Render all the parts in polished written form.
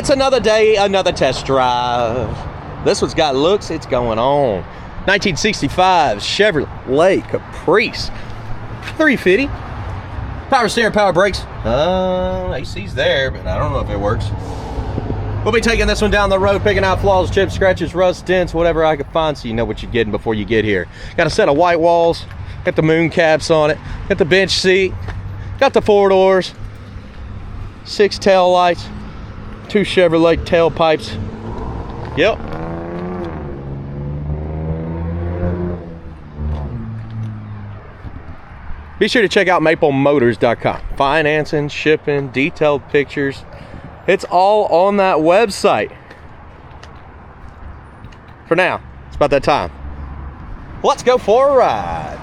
It's another day, another test drive. This one's got looks, it's going on. 1965 Chevrolet Caprice. 350. Power steering, power brakes. AC's there, but I don't know if it works. We'll be taking this one down the road, picking out flaws, chips, scratches, rust, dents, whatever I could find, so you know what you're getting before you get here. Got a set of white walls, got the moon caps on it, got the bench seat, got the 4 doors, 6 tail lights, 2 Chevrolet tailpipes. Yep. Be sure to check out maplemotors.com. Financing, shipping, detailed pictures. It's all on that website. For now, it's about that time. Let's go for a ride.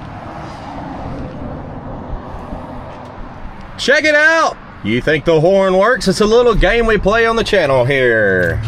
Check it out. You think the horn works? It's a little game we play on the channel here.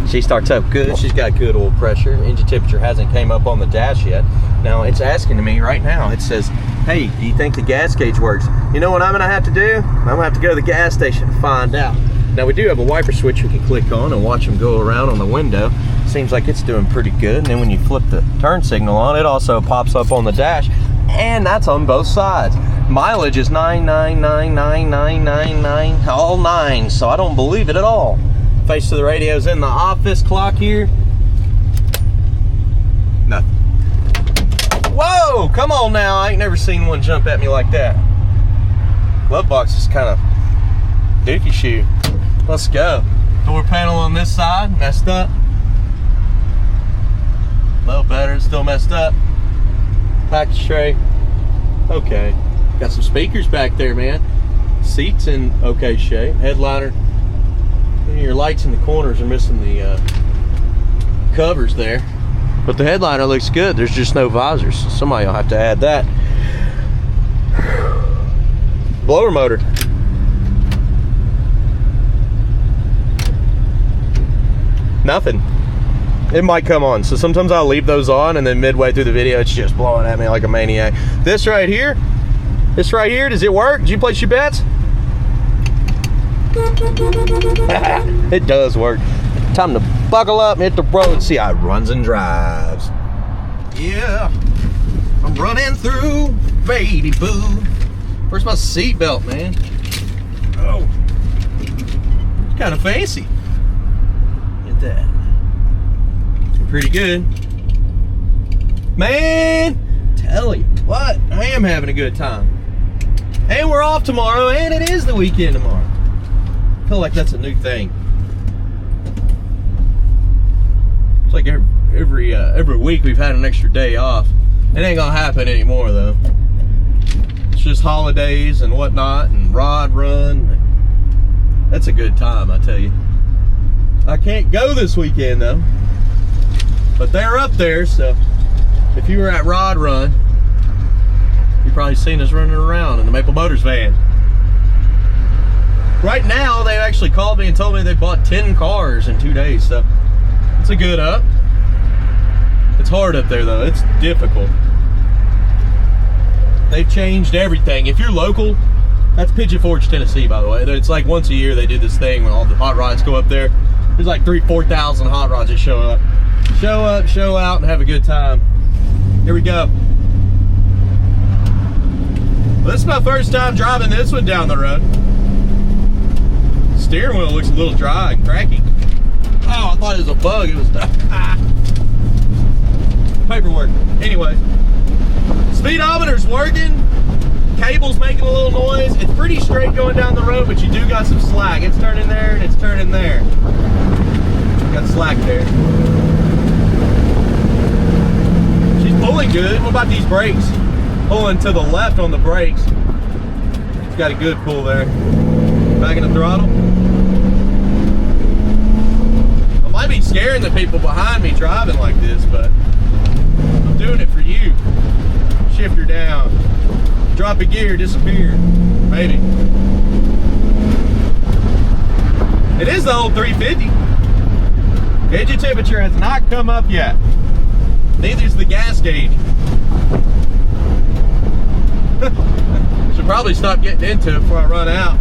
She starts up good. She's got good oil pressure. Engine temperature hasn't came up on the dash yet. Now it's asking me right now. It says, hey, do you think the gas gauge works? You know what I'm gonna have to do? I'm gonna have to go to the gas station to find out. Now we do have a wiper switch we can click on and watch them go around on the window. Seems like it's doing pretty good. And then when you flip the turn signal on, it also pops up on the dash. And that's on both sides. Mileage is 9999999, all 9, so I don't believe it at all. Face to the radio's in the office. Clock here. Nothing. Whoa, come on now. I ain't never seen one jump at me like that. Glove box is kind of dookie shoe. Let's go. Door panel on this side, messed up. A little better, it's still messed up. Package tray, okay. Got some speakers back there, man. Seats in okay shape. Headliner. Your lights in the corners are missing the covers there. But the headliner looks good. There's just no visors. So somebody will have to add that. Blower motor. Nothing. It might come on. So sometimes I'll leave those on and then midway through the video it's just blowing at me like a maniac. This right here, does it work? Did you place your bets? It does work. Time to buckle up and hit the road, see how it runs and drives. Yeah, I'm running through, baby boo. Where's my seatbelt, man? Oh, it's kind of fancy. Get that. Pretty good. Man, tell you what, I am having a good time. And we're off tomorrow, and it is the weekend tomorrow. I feel like that's a new thing. It's like every week we've had an extra day off. It ain't gonna happen anymore though. It's just holidays and whatnot and rod run. That's a good time, I tell you. I can't go this weekend though. But they're up there, so if you were at Rod Run, you've probably seen us running around in the Maple Motors van. Right now, they actually called me and told me they bought 10 cars in 2 days, so it's a good up. It's hard up there though, it's difficult. They've changed everything. If you're local, that's Pigeon Forge, Tennessee, by the way. It's like once a year they do this thing when all the hot rods go up there. There's like 3,000-4,000 hot rods that show up. Show up, show out, and have a good time. Here we go. Well, this is my first time driving this one down the road. Steering wheel looks a little dry and cracky. Oh, I thought it was a bug. It was paperwork. Anyway, speedometer's working. Cable's making a little noise. It's pretty straight going down the road, but you do got some slack. It's turning there and it's turning there. Got slack there. Pulling good. What about these brakes? Pulling to the left on the brakes. It's got a good pull there. Back in the throttle. I might be scaring the people behind me driving like this, but I'm doing it for you. Shifter down. Drop a gear, disappear. Maybe. It is the old 350. Engine temperature has not come up yet. Neither's the gas gauge. Should probably stop getting into it before I run out.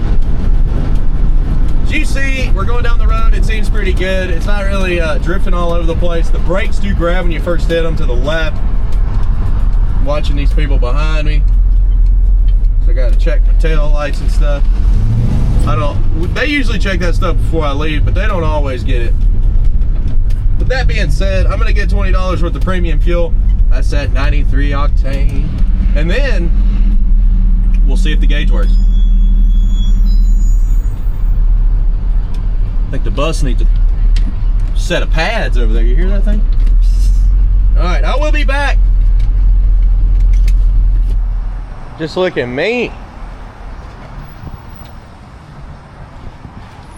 you see, we're going down the road. It seems pretty good. It's not really drifting all over the place. The brakes do grab when you first hit them to the left. I'm watching these people behind me, so I got to check my tail lights and stuff. They usually check that stuff before I leave, but they don't always get it. With that being said, I'm going to get $20 worth of premium fuel. That's at 93 octane. And then we'll see if the gauge works. I think the bus needs a set of pads over there. You hear that thing? All right, I will be back. Just look at me.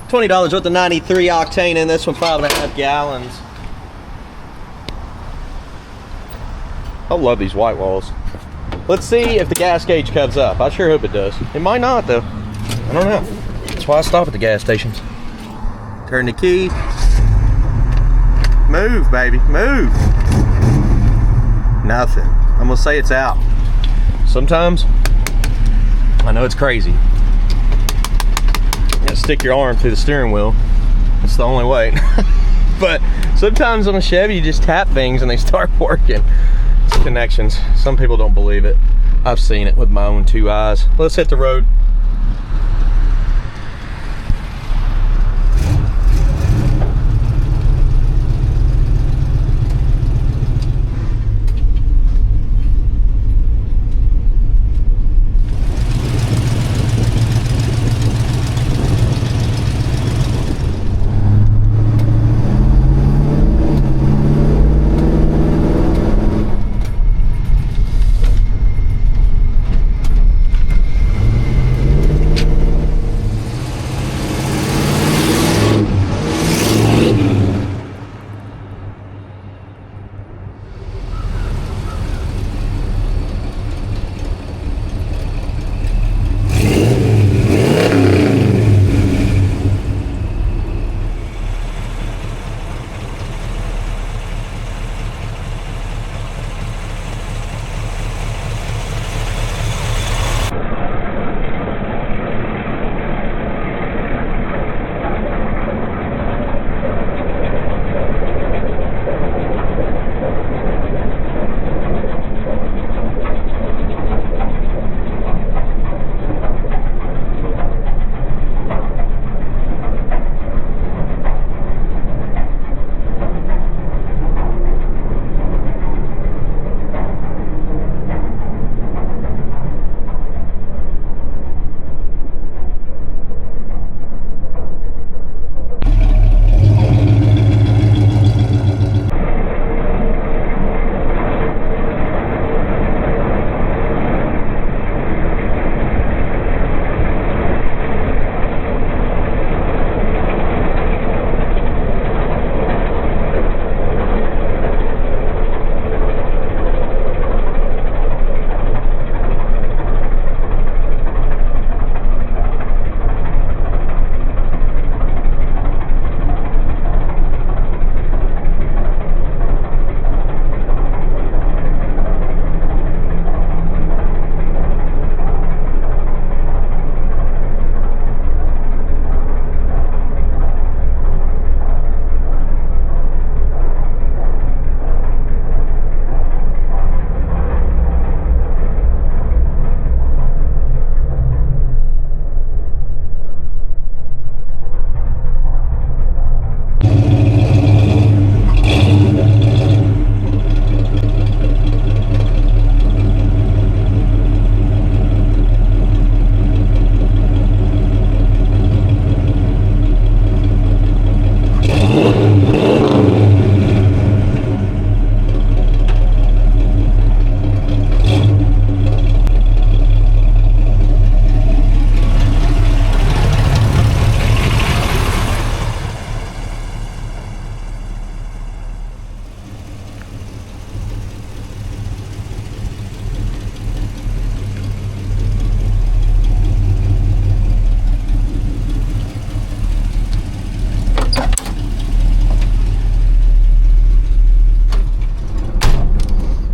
$20 worth of 93 octane in this one, 5.5 gallons. I love these white walls. Let's see if the gas gauge comes up. I sure hope it does. It might not though. I don't know. That's why I stop at the gas stations. Turn the key. Move, baby, move. Nothing. I'm gonna say it's out. Sometimes, I know it's crazy. You gotta stick your arm through the steering wheel. It's the only way. But sometimes on a Chevy, you just tap things and they start working. It's connections. Some people don't believe it. I've seen it with my own 2 eyes. Let's hit the road.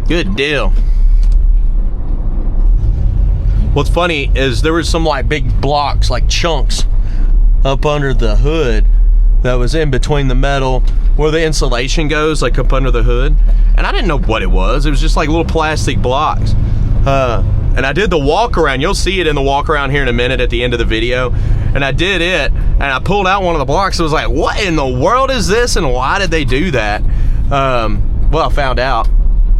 Good deal. What's funny is there was some like big blocks, like chunks up under the hood that was in between the metal where the insulation goes, like up under the hood. And I didn't know what it was. It was just like little plastic blocks. And I did the walk around. You'll see it in the walk around here in a minute at the end of the video. And I did it, and I pulled out one of the blocks. I was like, what in the world is this, and why did they do that? Well, I found out.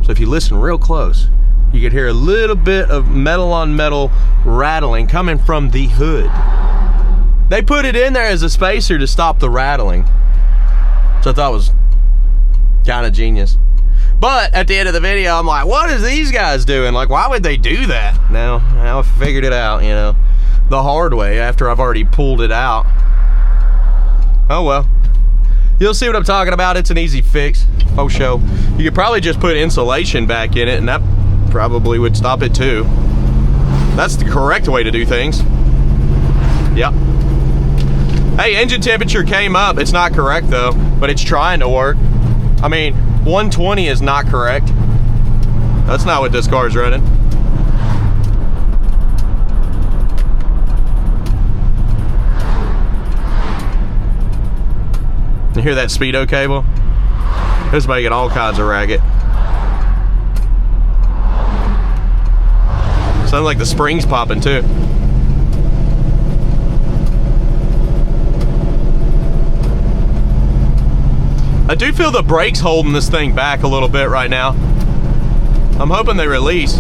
So if you listen real close, you could hear a little bit of metal on metal rattling coming from the hood. They put it in there as a spacer to stop the rattling, so I thought it was kind of genius. But at the end of the video, I'm like, what is these guys doing? Like, why would they do that? Now I figured it out, you know, the hard way after I've already pulled it out. Oh well. You'll see what I'm talking about. It's an easy fix. Oh, show. You could probably just put insulation back in it, and that probably would stop it too. That's the correct way to do things. Yep. Hey, engine temperature came up. It's not correct though, but it's trying to work. I mean, 120 is not correct. That's not what this car is running. You hear that speedo cable? It's making all kinds of racket. Sounds like the spring's popping too. I do feel the brakes holding this thing back a little bit right now. I'm hoping they release.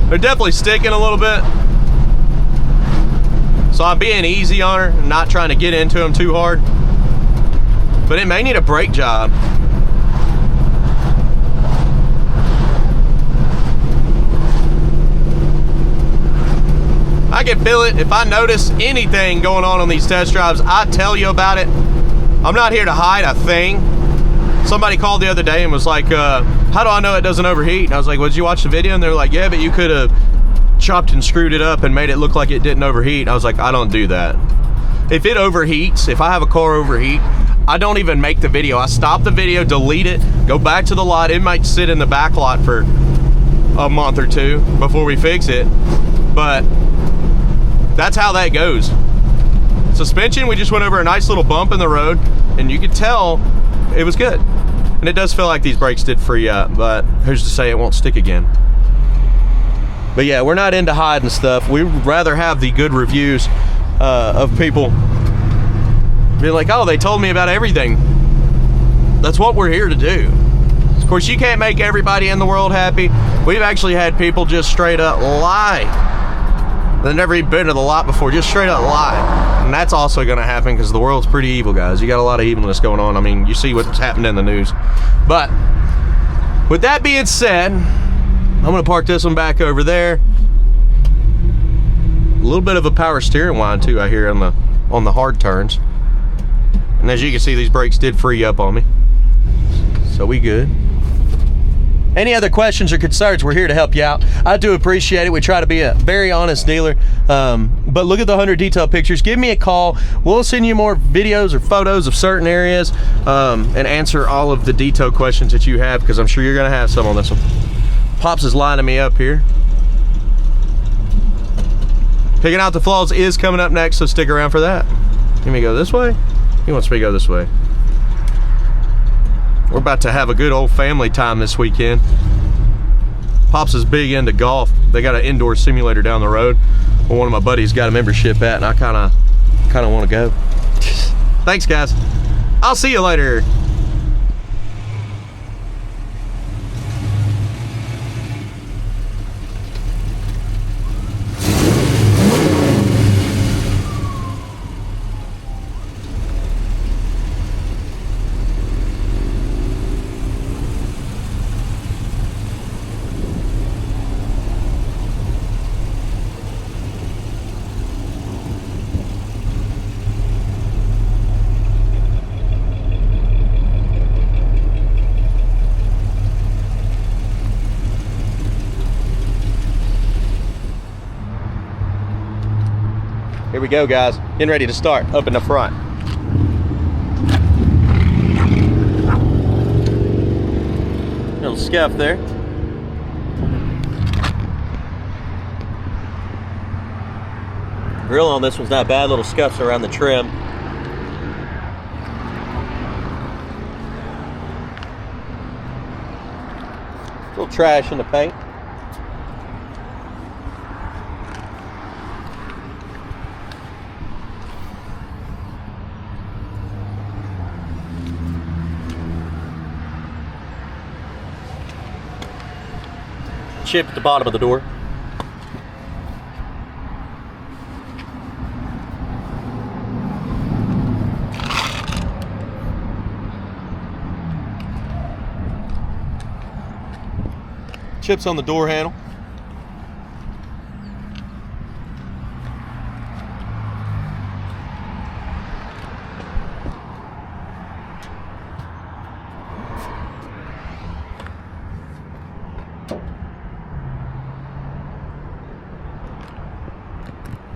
They're definitely sticking a little bit. So I'm being easy on her, not trying to get into them too hard. But it may need a brake job. I can feel it. If I notice anything going on these test drives, I tell you about it. I'm not here to hide a thing. Somebody called the other day and was like, how do I know it doesn't overheat? And I was like, well, did you watch the video? And they were like, yeah, but you could have chopped and screwed it up and made it look like it didn't overheat. And I was like, I don't do that. If it overheats, if I have a car overheat, I don't even make the video. I stop the video, delete it, go back to the lot. It might sit in the back lot for a month or two before we fix it. But that's how that goes. Suspension, we just went over a nice little bump in the road, and you could tell it was good. And it does feel like these brakes did free up, but who's to say it won't stick again? But yeah, we're not into hiding stuff. We'd rather have the good reviews of people being like, oh, they told me about everything. That's what we're here to do. Of course, you can't make everybody in the world happy. We've actually had people just straight up lie. They've never even been to the lot before, just straight up lie. And that's also going to happen because the world's pretty evil, guys. You got a lot of evilness going on. I mean, you see what's happened in the news. But with that being said, I'm going to park this one back over there. A little bit of a power steering whine too, I hear on the hard turns. And as you can see, these brakes did free up on me. So we good. Any other questions or concerns, we're here to help you out. I do appreciate it. We try to be a very honest dealer. But look at the 100 detail pictures. Give me a call. We'll send you more videos or photos of certain areas and answer all of the detailed questions that you have, because I'm sure you're going to have some on this one. Pops is lining me up here. Picking out the flaws is coming up next, so stick around for that. Let me go this way. He wants me to go this way. We're about to have a good old family time this weekend. Pops is big into golf. They got an indoor simulator down the road where one of my buddies got a membership at, and I kind of want to go. Thanks, guys. I'll see you later. Here we go, guys. Getting ready to start up in the front. Little scuff there. Grill on this one's not bad. Little scuffs around the trim. Little trash in the paint. Chip at the bottom of the door. Chips on the door handle.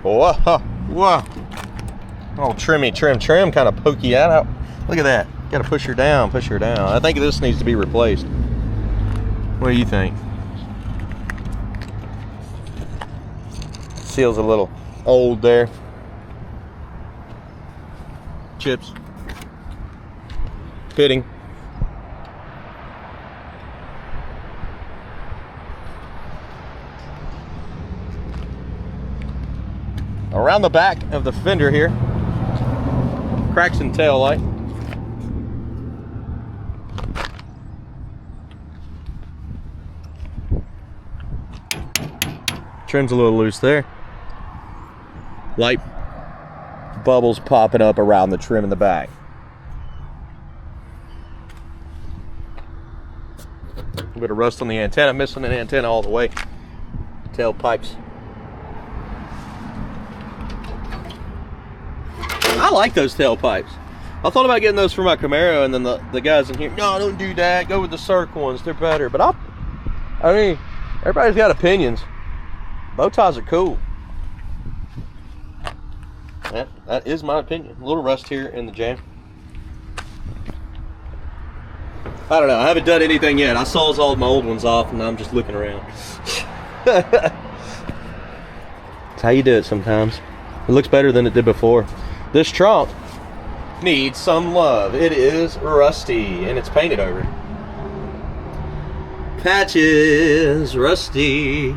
Whoa, whoa. Oh, trim, kind of pokey out. Look at that. Got to push her down, I think this needs to be replaced. What do you think? Seal's a little old there. Chips. Fitting. Around the back of the fender here, cracks in tail light. Trim's a little loose there. Light bubbles popping up around the trim in the back. A bit of rust on the antenna, missing an antenna all the way. Tailpipes. I like those tailpipes. I thought about getting those for my Camaro, and then the guys in here, no, don't do that. Go with the circle ones. They're better. But I mean, everybody's got opinions. Bow ties are cool. That is my opinion. A little rust here in the jam. I don't know. I haven't done anything yet. I sawzalled my old ones off, and I'm just looking around. That's how you do it sometimes. It looks better than it did before. This trunk needs some love. It is rusty, and it's painted over. Patches, rusty.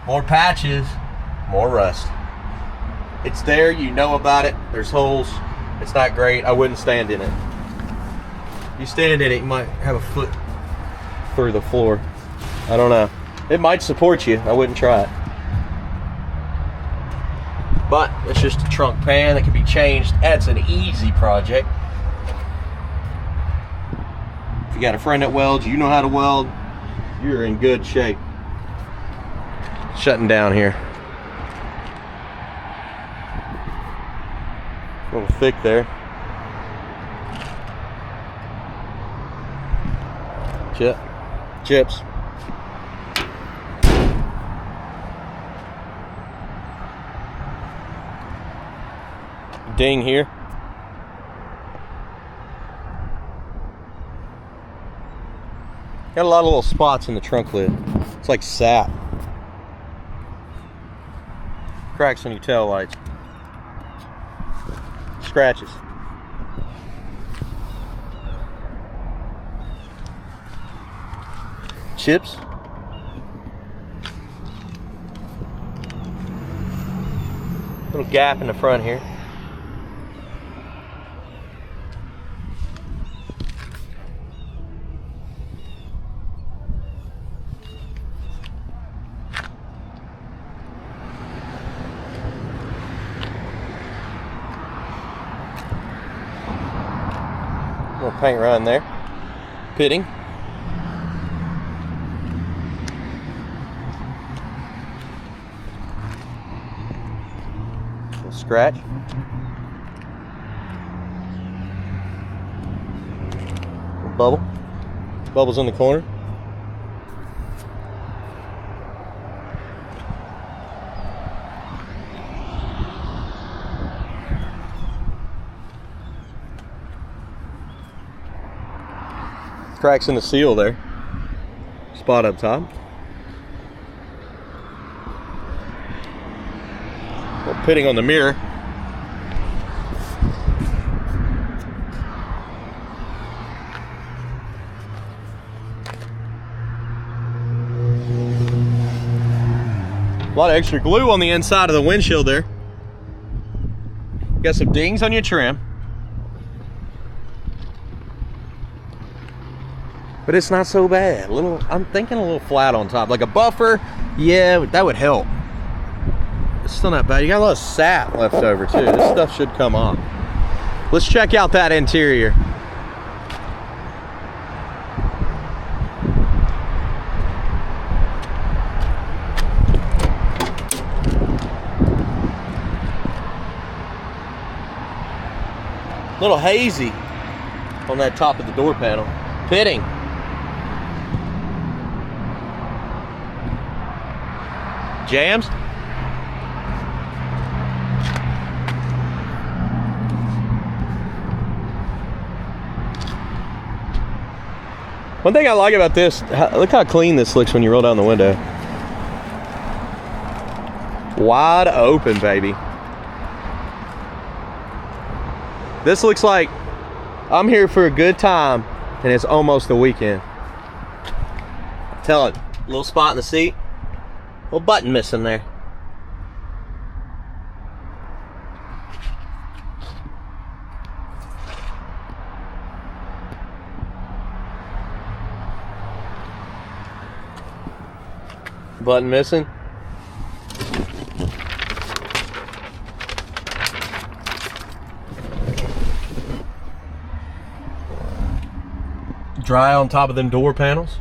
More patches, more rust. It's there, you know about it. There's holes. It's not great. I wouldn't stand in it. If you stand in it, you might have a foot through the floor. I don't know. It might support you. I wouldn't try it. But it's just a trunk pan that can be changed. That's an easy project. If you got a friend that welds, you know how to weld, you're in good shape. Shutting down here. A little thick there. Chips. Ding here. Got a lot of little spots in the trunk lid. It's like sap. Cracks on your tail lights. Scratches. Chips. Little gap in the front here. Little paint run there. Pitting. Little scratch. Little bubble. Bubbles in the corner. Cracks in the seal there. Spot up top. Little pitting on the mirror. A lot of extra glue on the inside of the windshield there. Got some dings on your trim. But it's not so bad. I'm thinking a little flat on top. Like a buffer, yeah, that would help. It's still not bad. You got a lot of sap left over too. This stuff should come off. Let's check out that interior. Little hazy on that top of the door panel. Pitting. Jams. One thing I like about this, look how clean this looks when you roll down the window. Wide open, baby. This looks like I'm here for a good time and it's almost the weekend. Tell it, little spot in the seat, little button missing there. Button missing. Dry on top of them door panels.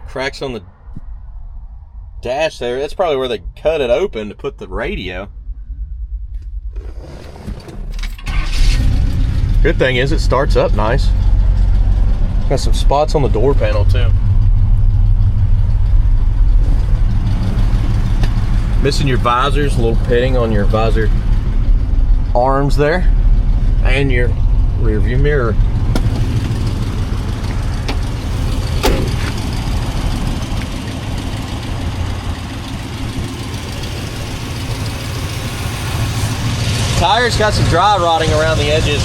Cracks on the dash there. That's probably where they cut it open to put the radio. Good thing is it starts up nice. Got some spots on the door panel too. Missing your visors, a little pitting on your visor arms there, and your rear view mirror. Tires got some dry rotting around the edges.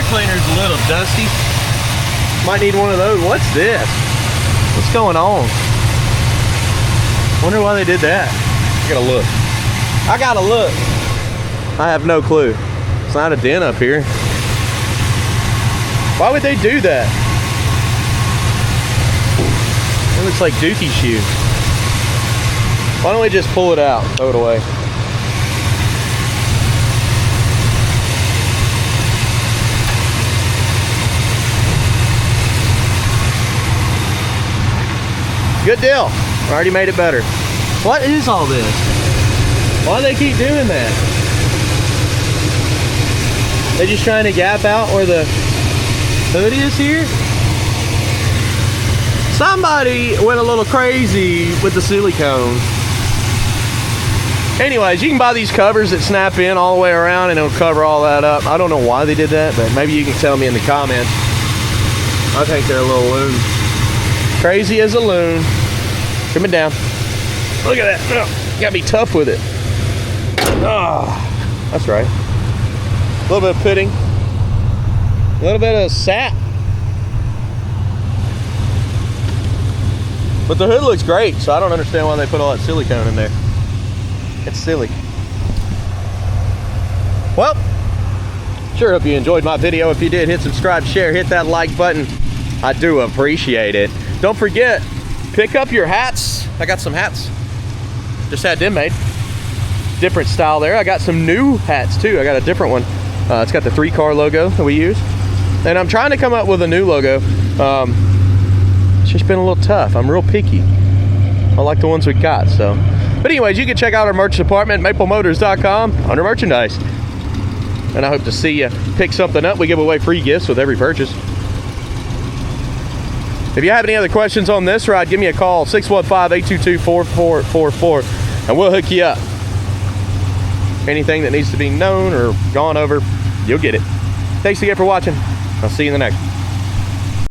Cleaner's a little dusty. Might need one of those. What's this? What's going on? Wonder why they did that. I gotta look. I gotta look. I have no clue. It's not a dent up here. Why would they do that? It looks like Dookie shoe. Why don't we just pull it out, throw it away? Good deal. Already made it better. What is all this? Why do they keep doing that? They just trying to gap out where the hood is here? Somebody went a little crazy with the silicone. Anyways, you can buy these covers that snap in all the way around and it'll cover all that up. I don't know why they did that, but maybe you can tell me in the comments. I think they're a little loon. Crazy as a loon. Trim it down. Look at that. Oh, gotta be tough with it. Oh, that's right. A little bit of pitting. A little bit of sap. But the hood looks great, so I don't understand why they put all that silicone in there. It's silly. Well, sure hope you enjoyed my video. If you did, hit subscribe, share, hit that like button. I do appreciate it. Don't forget, pick up your hats. I got some hats. Just had them made. Different style there. I got some new hats too. I got a different one. It's got the 3-car logo that we use. And I'm trying to come up with a new logo. It's just been a little tough. I'm real picky. I like the ones we got, so. But anyways, you can check out our merch department, maplemotors.com, under merchandise. And I hope to see you pick something up. We give away free gifts with every purchase. If you have any other questions on this ride, give me a call, 615-822-4444, and we'll hook you up. Anything that needs to be known or gone over, you'll get it. Thanks again for watching. I'll see you in the next one.